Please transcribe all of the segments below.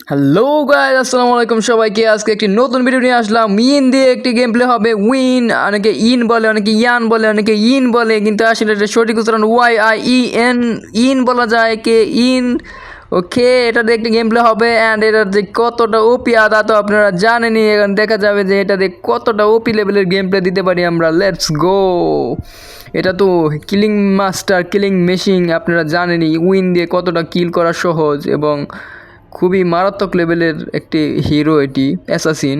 Hello guys, আসসালামু আলাইকুম সবাইকে। আজকে একটি নতুন ভিডিও নিয়ে আসলাম। ইন দিয়ে একটি গেম প্লে হবে। উইন, অনেকে ইন বলে, অনেকে ইয়ান বলে, অনেকে ইন বলে, কিন্তু আসলে এটা সঠিক উচ্চারণ YIEN, ইন বলা যায়, কে ইন। ওকে, এটা দিয়ে একটি গেম প্লে হবে অ্যান্ড এটা যে কতটা ওপি তা তো আপনারা জানেনই। এখন দেখা যাবে যে এটা দিয়ে কতটা ওপি লেভেলের গেম প্লে দিতে পারি আমরা। Let's go. এটা তো কিলিং মাস্টার, কিলিং মেশিন, আপনারা জানেনই উইন দিয়ে কতটা কিল করা সহজ এবং খুবই মারাত্মক লেভেলের একটি হিরো এটি, অ্যাসাসিন।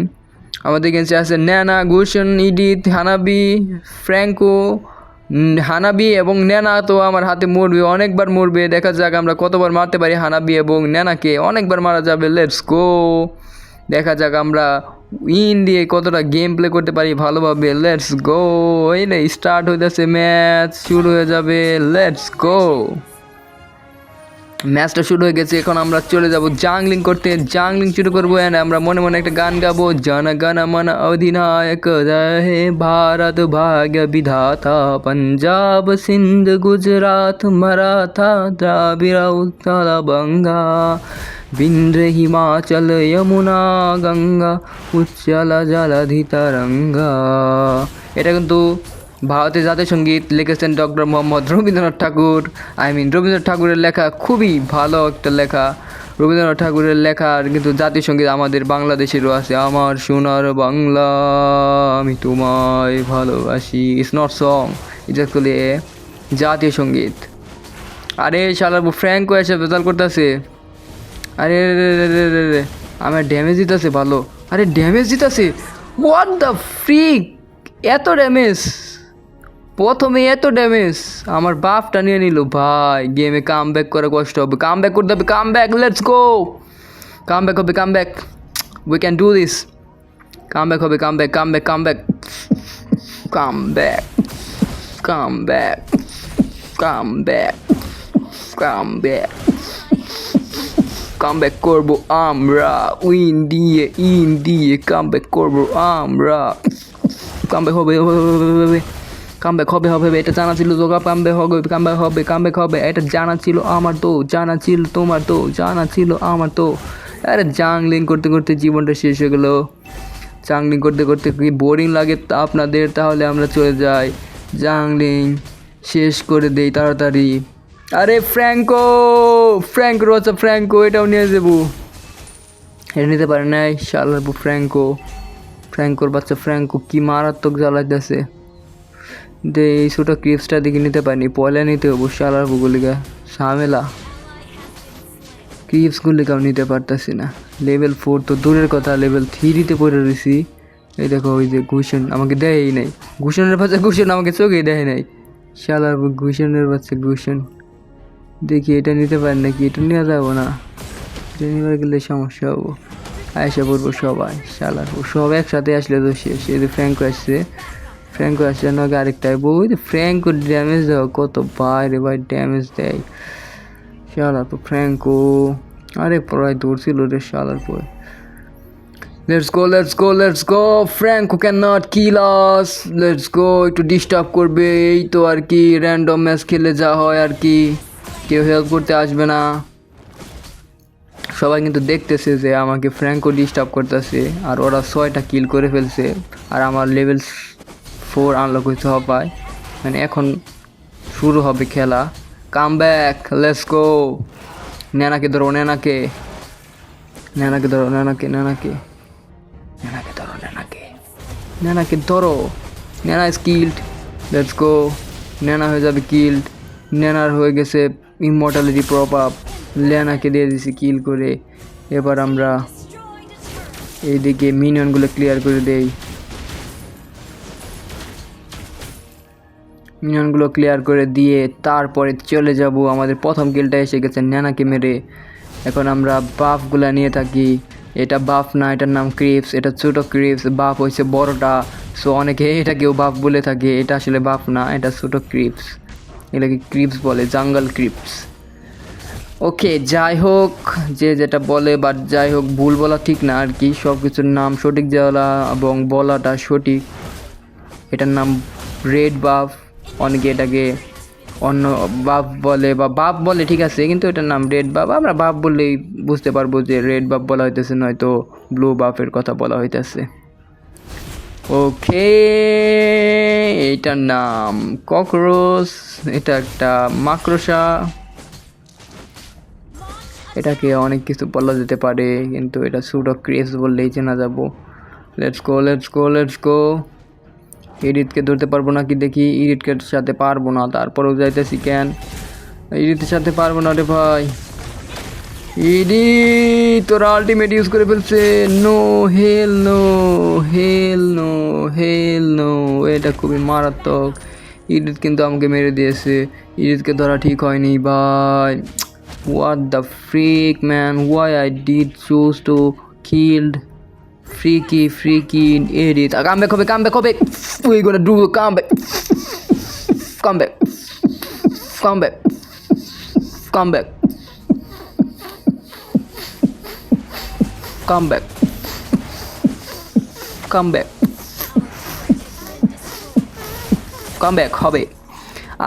আমাদের কাছে আছে ন্যানা, গুশন, ইডিথ, হানাবি, ফ্র্যাঙ্কো। হানাবি এবং ন্যানা তো আমার হাতে মরবে, অনেকবার মরবে। দেখা যাক আমরা কতবার মারতে পারি হানাবি এবং ন্যানাকে। অনেকবার মারা যাবে। Let's go. দেখা যাক আমরা উইন দিয়ে কতটা গেম প্লে করতে পারি ভালোভাবে। Let's go. এই না, স্টার্ট হয়ে যাচ্ছে, ম্যাচ শুরু হয়ে যাবে। Let's go. ম্যাচটা শুরু হয়ে গেছে। এখন আমরা চলে যাব জাংলিং করতে। জাংলিং শুরু করবো অ্যান্ড আমরা মনে মনে একটা গান গাবো। জন গণ মন অধিনায়ক হে ভারত ভাগ্য বিধাতা, पंजाब सिंध गुजरात मराठा द्राविड़ उत्कल बंगा, विंध्य हिमाचल यमुना गंगा उच्चल जलधि तरंगा। এটা কিন্তু ভারতের জাতীয় সঙ্গীত লিখেছেন ডক্টর মোহাম্মদ রবীন্দ্রনাথ ঠাকুর। রবীন্দ্রনাথ ঠাকুরের লেখা খুবই ভালো একটা লেখা। রবীন্দ্রনাথ ঠাকুরের লেখার কিন্তু জাতীয় সঙ্গীত আমাদের বাংলাদেশেরও আছে। আমার সোনার বাংলা, আমি তোমায় ভালোবাসি। It's not song, it's actually জাতীয় সঙ্গীত। আরে শালার ফ্র্যাঙ্কো এসে বেতাল করতেছে। আরে রে রে রে রে রে, আমার ড্যামেজ দিতেছে ভালো। আরে ড্যামেজ দিতেছে, হোয়াট দ্য ফ্রিক! এত ড্যামেজ, প্রথমে এত ড্যামেজ! আমার বাপটা নিয়ে নিল ভাই। গেমে কাম ব্যাক করা কষ্ট হবে। কাম ব্যাক করতে হবে, come back. Let's go. Come back হবে, come back. We can do this. Come back হবে, come back, come back, come back, come back, come back, come back, come back. Come back করবো আমরা win দিয়ে, in দিয়ে কাম back করবো আমরা। Come back হবে, come back হবে, হবে, এটা জানা ছিল তো। কাম ব্যাক হবে, কাম ব্যাক হবে, কাম ব্যাক হবে, এটা জানা ছিল আমার তো, জানা ছিল তোমার তো, জানা ছিল আমার তো। আরে জাংলিং করতে করতে জীবনটা শেষ হয়ে গেলো। জাংলিং করতে করতে কি বোরিং লাগে আপনাদের? তাহলে আমরা চলে যাই, জাংলিং শেষ করে দেই তাড়াতাড়ি। আরে ফ্র্যাঙ্কো, ফ্র্যাঙ্কোর বাচ্চা ফ্র্যাঙ্কো, এটাও নিয়ে যাবো। এটা নিতে পারে নাই শালার ফ্র্যাঙ্কো। ফ্র্যাঙ্কোর বাচ্চা ফ্র্যাঙ্কো কি মারাত্মক জ্বালাইতেছে। যে এই ছোটো ক্রিপসটা দিকে নিতে পারিনি, পয়লা নিতে হবো শালার বুগুলিকা ঝামেলা। ক্রিপসগুলিকাও নিতে পারতেছি না। লেভেল 4 তো দূরের কথা, লেভেল 3-তে পড়ে রয়েছি। এই দেখো, ওই যে ঘুষণ আমাকে দেয়ই নাই। ঘুষণের বাচ্চা ঘুষণ আমাকে চোখেই দেয় নাই। শালার ঘুষণের বাচ্চা ঘুষণ। দেখি এটা নিতে পারি নাকি। এটা নিয়ে যাবো না, এটা নিয়ে গেলে সমস্যা হবো। আয়সা পড়বো সবাই, শালার সব একসাথে আসলে তো শেষ। এই যে ফ্র্যাঙ্কো আসছে, ফ্র্যাঙ্কো আসছে না, আরেকটা ওই যে ফ্র্যাঙ্কো ড্যামেজ দেওয়া কত বাইরে ভাই, ড্যামেজ দেয় শালার ফ্র্যাঙ্কো। আরে প্রায় দৌড়ছিল রে শালার পরে। Let's go, let's go, let's go. Franco can not kill us. Let's go. একটু ডিস্টার্ব করবে এই তো আর কি, র্যান্ডম ম্যাচ খেলে যা হয় আর কি। কেউ হেল্প করতে আসবে না। সবাই কিন্তু দেখতেছে যে আমাকে ফ্র্যাঙ্কো ডিস্টার্ব করতেছে, আর ওরা 6টা কিল করে ফেলছে। আর আমার লেভেল 4 আনলক হইতে হবে, মানে এখন শুরু হবে খেলা। কাম ব্যাক, লেটস গো। ন্যানাকে ধরো, ন্যানাকে, ন্যানাকে ধরো, ন্যানাকে, ন্যানাকে, ন্যানাকে ধরো, ন্যানাকে, ন্যানাকে ধরো। Nana is killed. Let's go. Nana হয়ে যাবে কিল্ড। ন্যানার হয়ে গেছে ইমমর্টালিটি প্রপ আপ। ল্যানাকে দিয়ে দিছি কিল করে। এবার আমরা এইদিকে মিনিয়নগুলো ক্লিয়ার করে দেই। মিনিয়নগুলো ক্লিয়ার করে দিয়ে তারপরে চলে যাব। আমাদের প্রথম কিলটা এসে গেছে ন্যানাকে মেরে। এখন আমরা বাফগুলো নিয়ে থাকি। এটা বাফ না, এটার নাম ক্রিপস। এটা ছোটো ক্রিপস, বাফ হয়েছে বড়টা। সো অনেকে এটাকেও বাফ বলে থাকে। এটা আসলে বাফ না, এটা ছোটো ক্রিপস। এটাকে ক্রিপস বলে, জাঙ্গল ক্রিপস। ওকে, যাই হোক, যে যেটা বলে, বাট যাই হোক, ভুল বলা ঠিক না আর কি। সব কিছুর নাম সঠিক বলা এবং বলাটা সঠিক। এটার নাম রেড বাফ। অনেকে এটাকে অন্য বাপ বলে বা বাপ বলে, ঠিক আছে, কিন্তু এটার নাম রেড বাপ। আমরা বাপ বললেই বুঝতে পারবো যে রেড বাপ বলা হইতেছে, নয়তো ব্লু বাপের কথা বলা হইতেছে। ওকে, এইটার নাম ককরোচ, এটা একটা মাকড়সা। এটাকে অনেক কিছু বলা যেতে পারে, কিন্তু এটা সুডো ক্রেস বললেই চেনা যাবো। Let's go let's go let's go. ইরিটকে ধরতে পারবো না কি দেখি। ইরিটকে সাথে পারবো না, তারপরেও যাইতেছি কেন? ইরিটের সাথে পারবো না রে ভাই। ইডি তোরা আলটিমেট ইউজ করে ফেলছে। নো হেল নো, হেল নো, হেল নো। এটা খুবই মারাত্মক। ইডিট কিন্তু আমাকে মেরে দিয়েছে। ইডিটকে ধরা ঠিক হয়নি ভাই। What the freak man, why I did choose to killed freaky idiot. Come back, come back. We gonna do the comeback. Come back. Come back. Come back. Come back. Come back. Come back হবে।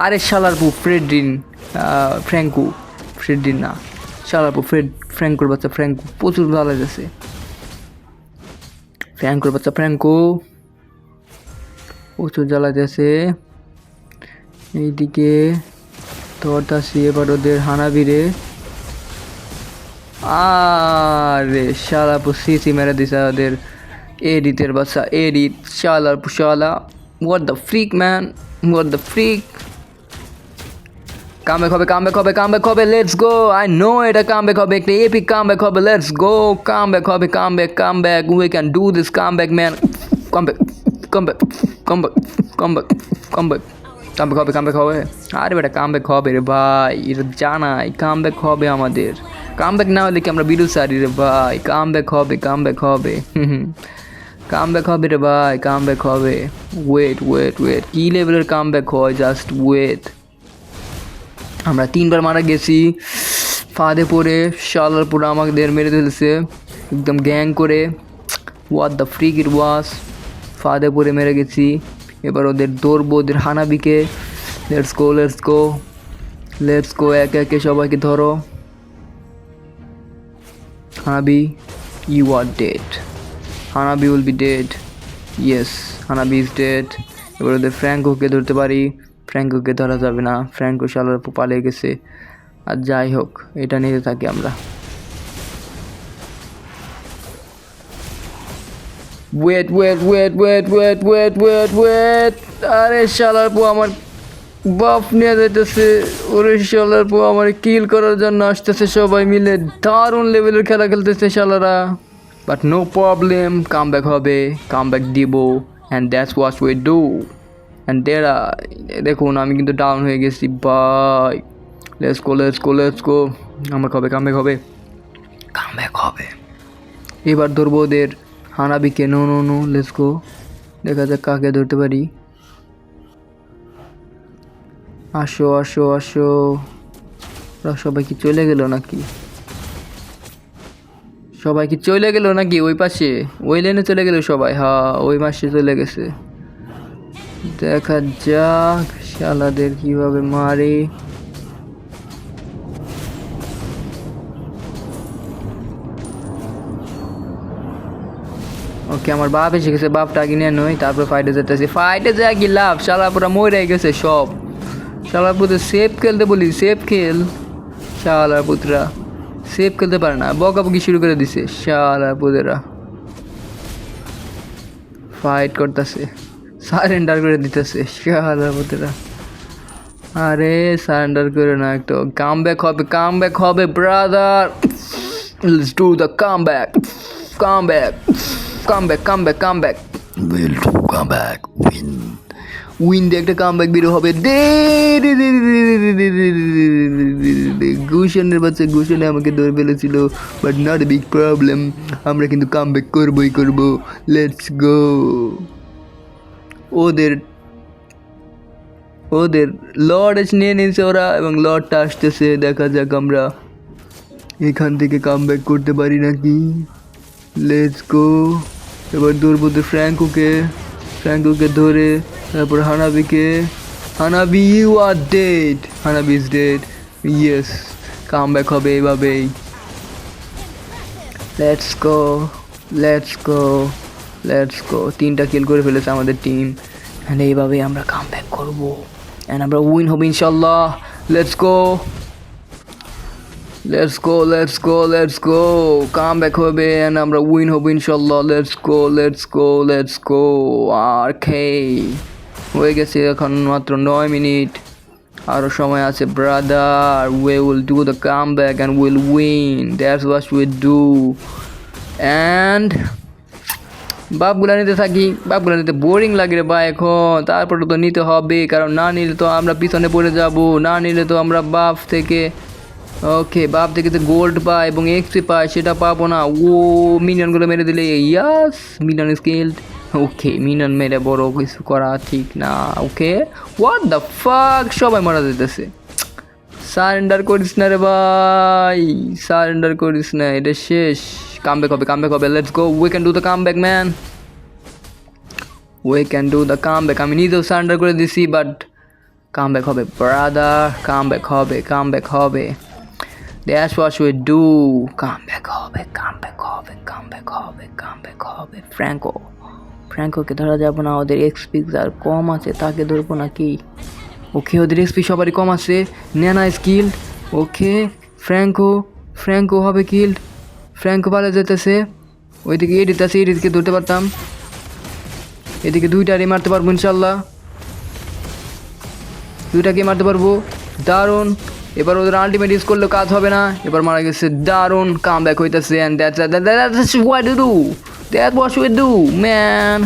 আরে শালার পু ফ্রেডরিন, ফ্র্যাঙ্কু, ফ্রেডরিন না, শালার পু ফ্র্যাঙ্কুর বাচ্চা ফ্র্যাঙ্কু প্রচুর ভালো লাগছে। ফ্র্যাঙ্কুর বাচ্চা ফ্র্যাঙ্কু প্রচুর জ্বালাতেছে। এইদিকে ধরতাছি এবার ওদের হানাবিরে। আরে শালাপু সিসি মেরে দিছে ওদের এডিটের বাচ্চা এডিট। শালাপু শালা, what the freak man, what the freak. Comeback হবে, কামব্যাক হবে, কামব্যাক হবে। লেটস গো, আই নো এটা কামব্যাক হবে, একটা এপিক কামব্যাক হবে। লেটস গো, কামব্যাক হবে, comeback, comeback, we can do this comeback man. Comeback, comeback, comeback, comeback, comeback, comeback হবে, comeback হবে। আরে বেটা কামব্যাক হবে রে ভাই, এটা জানাই কামব্যাক হবে আমাদের। কামব্যাক না হলে কি আমরা বিরু সারি রে ভাই? কামব্যাক হবে, কামব্যাক হবে, কামব্যাক হবে রে ভাই, কামব্যাক হবে। ওয়েট ওয়েট ওয়েট, কি লেভেলের কামব্যাক হয় জাস্ট ওয়েট। আমরা 3বার মারা গেছি ফাঁদে পড়ে। শালার পুরো আমাদের মেরে ফেলছে একদম গ্যাং করে। What the freak it was. ফাঁদে পড়ে মেরে গেছি। এবার ওদের দৌড়বো, ওদের হানাবিকে। Let's go let's go let's go. একে একে সবাইকে ধরো। Hanabi, you are dead. Hanabi will be dead. Yes, Hanabi is dead. এবার ওদের ফ্র্যাঙ্কোকে ধরতে পারি। ফ্র্যাঙ্কোকে ধরা যাবে না, ফ্র্যাঙ্কো শালার পালিয়ে গেছে। আর যাই হোক, এটা নিতে থাকি আমরা। Wait wait wait wait wait wait wait wait. আরে শালার পো আমার বাপ নিয়ে যাইতেছে। ওরে শালার পো আমার কিল করার জন্য আসতেছে সবাই মিলে। দারুণ লেভেলের খেলা খেলতেছে শালারা। বাট নো প্রবলেম, কামব্যাক হবে, কামব্যাক দিব। And that's what we do. And দেরা, দেখুন আমি কিন্তু ডাউন হয়ে গেছি বাই। Let's go let's go let's go. Comeback হবে, কামব্যাক হবে, কামব্যাক হবে। এবার ধরবো ওদের হানাবিকে। No no no, let's go. দেখা যাক কাকে ধরতে পারি। আসো আসো আসো। ওরা সবাই কি চলে গেল নাকি? সবাই কি চলে গেল নাকি ওই পাশে? ওই লেনে চলে গেল সবাই? হ্যাঁ, ওই পাশে চলে গেছে। দেখা যাক শালাদের কিভাবে মারে। ওকে, আমার বাপ এসে গেছে। বাপটা আগে নিয়ে নই, তারপর ফাইটে যেতেছি। ফাইটে যা কি লাভ, শালা পুরা মরে গেছে সব। শালা পুত্র সেফ খেলতে বলি, সেফ খেল। শালা পুত্রা সেফ খেলতে পারে না, বকাবকি শুরু করে দিছে শালা পুত্রা। ফাইট করতেছে, সারেন্ডার করে দিতেছে শালা পুত্রা। আরে সারেন্ডার করে না একটু। কামব্যাক হবে, কামব্যাক হবে brother. Let's do the comeback, comeback, comeback, comeback, comeback. Will do comeback, win. Win দিয়ে একটা কামব্যাক বেরো হবে। গুশনের বাচ্চা, গুশনে আমাকে ধরে ফেলেছিল, but not a big problem. আমরা কিন্তু কামব্যাক করবোই করবো। Let's go. ওদের ওদের লর্ড এসে নিয়ে নিয়েছে ওরা, এবং লর্ডটা আসতেছে। দেখা যাক আমরা এখান থেকে কামব্যাক করতে পারি নাকি। Let's go. এবার ধরবো ফ্র্যাঙ্কোকে। ফ্র্যাঙ্কোকে ধরে তারপর হানাবিকে। Hanabi you are dead, Hanabi is dead, yes come back হবে এইভাবেই। Let's go let's go let's go, 3টা কিল করে ফেলেছে আমাদের টিম, অ্যান্ড এইভাবেই আমরা কাম ব্যাক করবো অ্যান্ড আমরা উইন হবো ইনশাল্লাহ। Let's go let's go let's go let's go, come back হবে অ্যান্ড আমরা উইন হবো ইনশাল্লাহ। Let's go let's go let's গো। আর খেই হয়ে গেছে এখন মাত্র 9 মিনিট, আরও সময় আছে brother. We will do the come back and will win, that's what we do. And বাপগুলা নিতে থাকি, বাপগুলা নিতে বোরিং লাগে রে ভাই এখন, তারপরে তো নিতে হবে, কারণ না নিলে তো আমরা পিছনে পড়ে যাব, না নিলে তো আমরা বাপ থেকে ওকে বাপ থেকে যে গোল্ড পাই এবং এক্সপি পাই সেটা পাবো না। ও মিনিয়নগুলো মেরে দিলে ইয়াস মিনিয়ন স্কিল্ড। ওকে মিনিয়ন মেরে বড় কিছু করা ঠিক না। ওকে হোয়াট দ্য ফাক, সবাই মারা যেতেছে। সারেন্ডার করিস না রে ভাই, সারেন্ডার করিস না, এটা শেষ। কামব্যাক হবে, কামব্যাক হবে। Let's go, we can do the comeback man, we can do the comeback. আমি নিজেও সারেন্ডার করে দিছি, বাট কামব্যাক হবে ব্রাদার, কামব্যাক হবে, কামব্যাক হবে। That's what we do. Comeback হবে, কামব্যাক হবে, কামব্যাক হবে, কামব্যাক হবে। ফ্র্যাঙ্কোকে ধরা যাবে না, ওদের এক্সপি যার কম আছে তাকে ধরবো নাকি? ওকে ওদের এক্সপি সবারই কম আছে। ন্যানা স্কিল্ড, ওকে ফ্র্যাঙ্কো হবে কিল্ড, ফ্র্যাঙ্কো পালা যেতেছে। ওইদিকে এডিট আছে, এডিটকে ধরতে পারতাম, এদিকে 2টারই মারতে পারবো ইনশাল্লাহ, 2টাকে মারতে পারবো। দারুণ, এবার ওদের আলটিমেট ইউজ করলেও কাজ হবে না, এবার মারা গেছে। দারুণ কাম ব্যাক হইতেছে, and that's what we do, that's what we do man,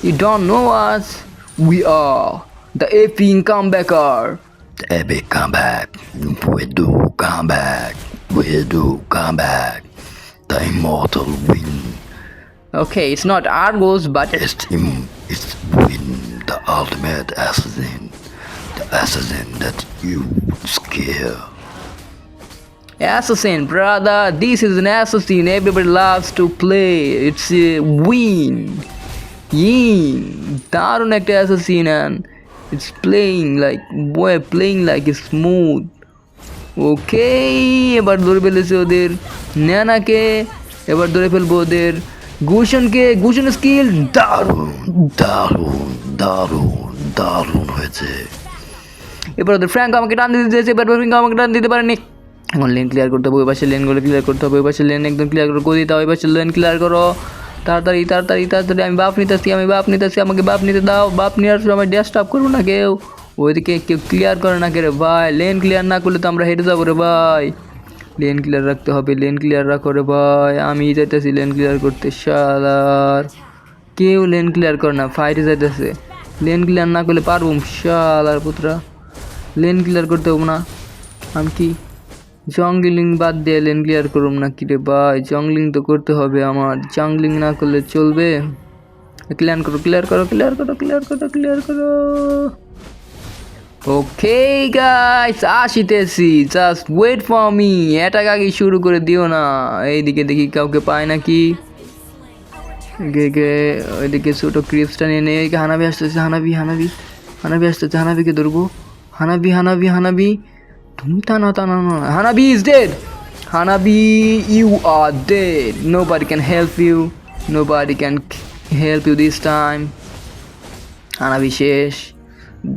you don't know us, we are the epic comebacker, the epic comeback, we do comeback, we do comeback, the immortal win. Okay, it's not our goals, but it's win, the ultimate assassin, the assassin that you scare. Assassin, brother, this is an assassin everybody loves to play. It's a win. Yin. দারুণ একটা assassin, and it's playing like smooth. Okay, এবার ধরে ফেলেছে ওদের ন্যানাকে, এবার ধরে ফেলবো ওদের গুশনকে। গুশন স্কিল দারুণ দারুণ দারুণ দারুণ হয়েছে। এবার ওদের ফ্র্যাঙ্ক আমাকে টান দিতে দিয়েছে, এবার ফ্র্যাঙ্ক আমাকে টান দিতে পারেনি। এখন লেন ক্লিয়ার করতে হবে, ওই পাশে লেনগুলো ক্লিয়ার করতে হবে, ওই পাশে লেন একদম ক্লিয়ার করে দিতে হবে, ওই পাশে লেন ক্লিয়ার করো তাড়াতাড়ি তাড়াতাড়ি তাড়াতাড়ি। আমি বাপ নিতেছি, আমাকে বাপ নিতে দাও। বাপ নেওয়ার সময় ডেস্কটপ করবো না কেউ, ওইদিকে কেউ ক্লিয়ার করে না কে রে ভাই। লেন ক্লিয়ার না করলে তো আমরা হেঁটে যাবো রে ভাই, লেন ক্লিয়ার রাখতে হবে, লেন ক্লিয়ার রাখো রে ভাই। আমি যাইতেছি লেন ক্লিয়ার করতে, শালার কেউ লেন ক্লিয়ার করে না, ফাইটে যাইতেছে। লেন ক্লিয়ার না করলে পারবো শালার পুত্রা, লেন ক্লিয়ার করতে হবো না। আমি কি জঙ্গলিং বাদ দিয়ে লেন ক্লিয়ার করুম না কি রে ভাই? জঙ্গলিং তো করতে হবে আমার, জঙ্গলিং না করলে চলবে? ক্লিয়ার করো ক্লিয়ার করো ক্লিয়ার করো ক্লিয়ার করো ক্লিয়ার করো। ওকে গাইস, আসিতেছি, just wait for me. Attack আগে শুরু করে দিও না। এইদিকে দেখি কাউকে পায় নাকি, ওইদিকে ছোটো ক্রিপসটা নিয়ে নেই। হানাবি আসতেছে, হানাবি আসতেছে, হানাবিকে ধরবো। হানাবি Hanabi is dead. Hanabi, you are dead. Nobody can help you. Nobody can help you this time. Hanabi শেষ।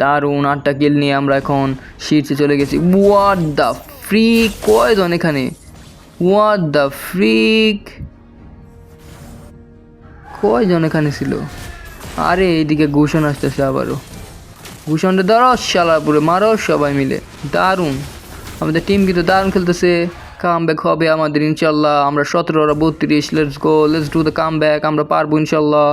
দারুণ 8টা কিল নিয়ে আমরা এখন শীর্ষে চলে গেছি। What the freak, কয়জন এখানে? What the freak, কয়জন এখানে ছিল? আরে এইদিকে ঘুষণ আসতেছে আবারও। ভূষণটা ধরো শালা, পুরো মারো সবাই মিলে। দারুণ, আমাদের টিম কিন্তু দারুণ খেলতেছে। কাম ব্যাক হবে আমাদের ইনশাল্লাহ। আমরা 17 ওরা 32। Let's go, let's do the come back, আমরা পারবো ইনশাল্লাহ।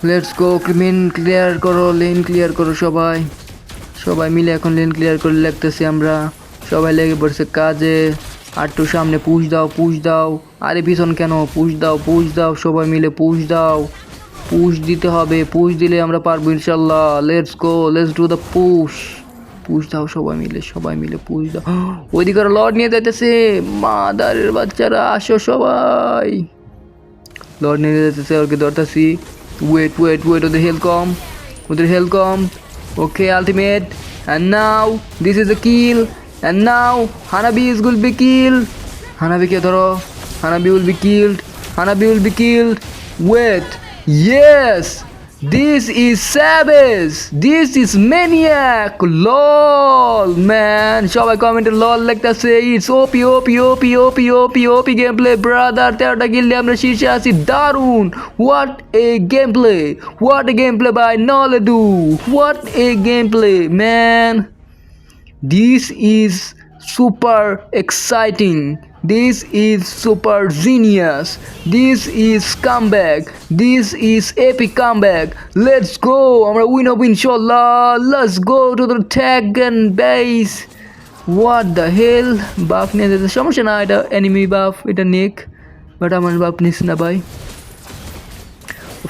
লেটস গো, মেন ক্লিয়ার করো, লেন ক্লিয়ার করো সবাই মিলে এখন লেন ক্লিয়ার করে লাগতেছি আমরা। সবাই লেগে পড়ছে কাজে। আরটু সামনে পুশ দাও। আরে পিছন কেন? পুশ দাও সবাই মিলে পুশ দাও। পুশ দিতে হবে, পুশ দিলে আমরা পারবো ইনশাল্লাহ। Let's go, let's do the push দাও সবাই মিলে পুশ দাও। ওইদিকে লর্ড নিয়ে যাইতেছে, মাদারের বাচ্চারা আসো সবাই। লর্ড নিয়ে যাইতেছে, ওকে ধরতেছি। ওয়েট, ওদের হেল কম। Okay, ultimate. And now this is a kill. And now Hanabi is will be killed. Hanabi ke dharo. Hanabi will be killed. Hanabi will be killed. Wait. Yes. This is savage. This is maniac. LOL man. সবাই কমেন্টে lol লিখতেছে it's OP OP OP OP OP OP game play brother 13টা kill দিয়ে আমরা শীর্ষে আছি দারুন what a game play by নলেডু what a game play man This is super exciting. This is super genius. This is comeback. This is epic comeback. Let's go. আমরা win up inshallah. Let's go to the tag and base. What the hell? Buff নিয়ে যেতে সমস্যা না এটা enemy buff এটা নিক but আমার buff নিস না ভাই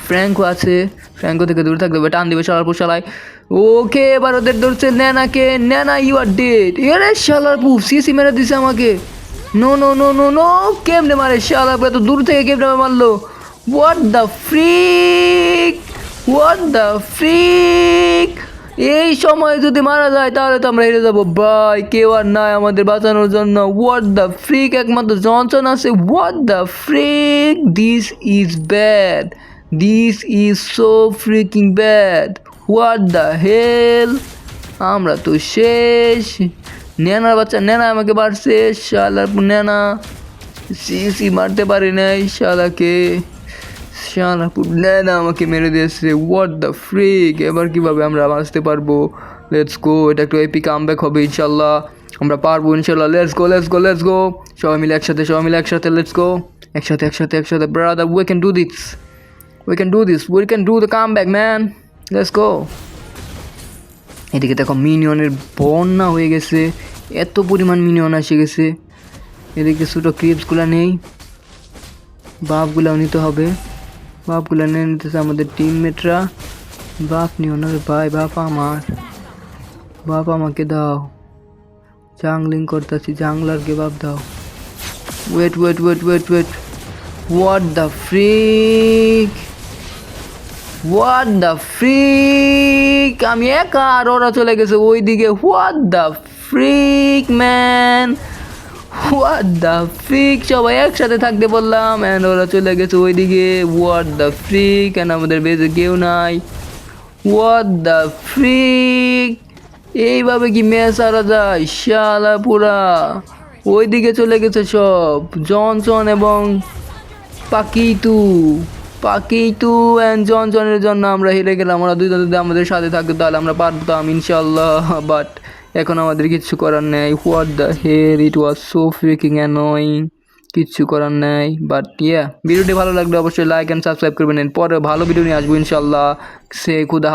ফ্র্যাঙ্কো আছে ফ্র্যাঙ্কো থেকে দূরে থাকতে হবে টান দিবে শালার পর শালায় ওকে এবার ওদের ধরছে ন্যানাকে ন্যানা ইউ আর ডেড এরে শালার পু সিসি মেরে দিছে আমাকে no no no no no কেমনে মারে শালার পু এত দূর থেকে কেমনে মারলো হোয়াট দ্য ফ্রিক এই সময় যদি মারা যায় তাহলে তো আমরা হেরে যাবো ভাই কেউ আর নাই আমাদের বাঁচানোর জন্য হোয়াট দ্য ফ্রিক একমাত্র জনসন আছে what the freak this is bad This is so freaking bad. What the hell? আমরা তো শেষ ন্যানার বাচ্চা ন্যানা আমাকে মারছে শালার ন্যানা সিসি মারতে পারি নাই শালাকে শালাপুর ন্যানা আমাকে মেরে দিয়েছে হোয়াট দ্য ফ্রিক এবার কিভাবে আমরা বাঁচতে পারবো লেটস গো এটা একটু এপিক কামব্যাক হবে ইনশাল্লাহ আমরা পারবো ইনশাল্লাহ লেটস গো সবাই মিলে একসাথে লেটস গো একসাথে brother we can do this We can do the comeback, man. Let's go. এদিকে দেখো মিনিয়নের বন্যা হয়ে গেছে এত পরিমাণ মিনিয়ন এসে গেছে এদিকে ছোটো ক্রিপসগুলো নেই বাপগুলাও নিতে হবে বাপগুলা নিয়ে নিতেছে আমাদের টিমমেটরা বাপ নিও না ভাই বাপ আমাকে দাও জাংলিং করতেছি জাংলারকে বাপ দাও ওয়েট What the freak আমি একা আর ওরা চলে গেছে ওইদিকে What the freak man What the freak সবাই একসাথে থাকতে বললাম and ওরা চলে গেছে ওইদিকে What the freak and আমাদের বেজে কেউ নাই What the freak এইভাবে কি ম্যাচ হারা যায় শালা পুরা ওইদিকে চলে গেছে সব জনসন এবং পাকিটু অ্যান্ড জনসনের জন্য আমরা হেরে গেলাম ওরা দুজন যদি আমাদের সাথে থাকতো তাহলে আমরা পারতাম ইনশাল্লাহ বাট এখন আমাদের কিচ্ছু করার নেই what the hell it was so freaking annoying কিচ্ছু করার নেই বাট ভিডিওটি ভালো লাগলে অবশ্যই লাইক অ্যান্ড সাবস্ক্রাইব করবেন পরে ভালো ভিডিও নিয়ে আসবো ইনশাল্লাহ সে খুদা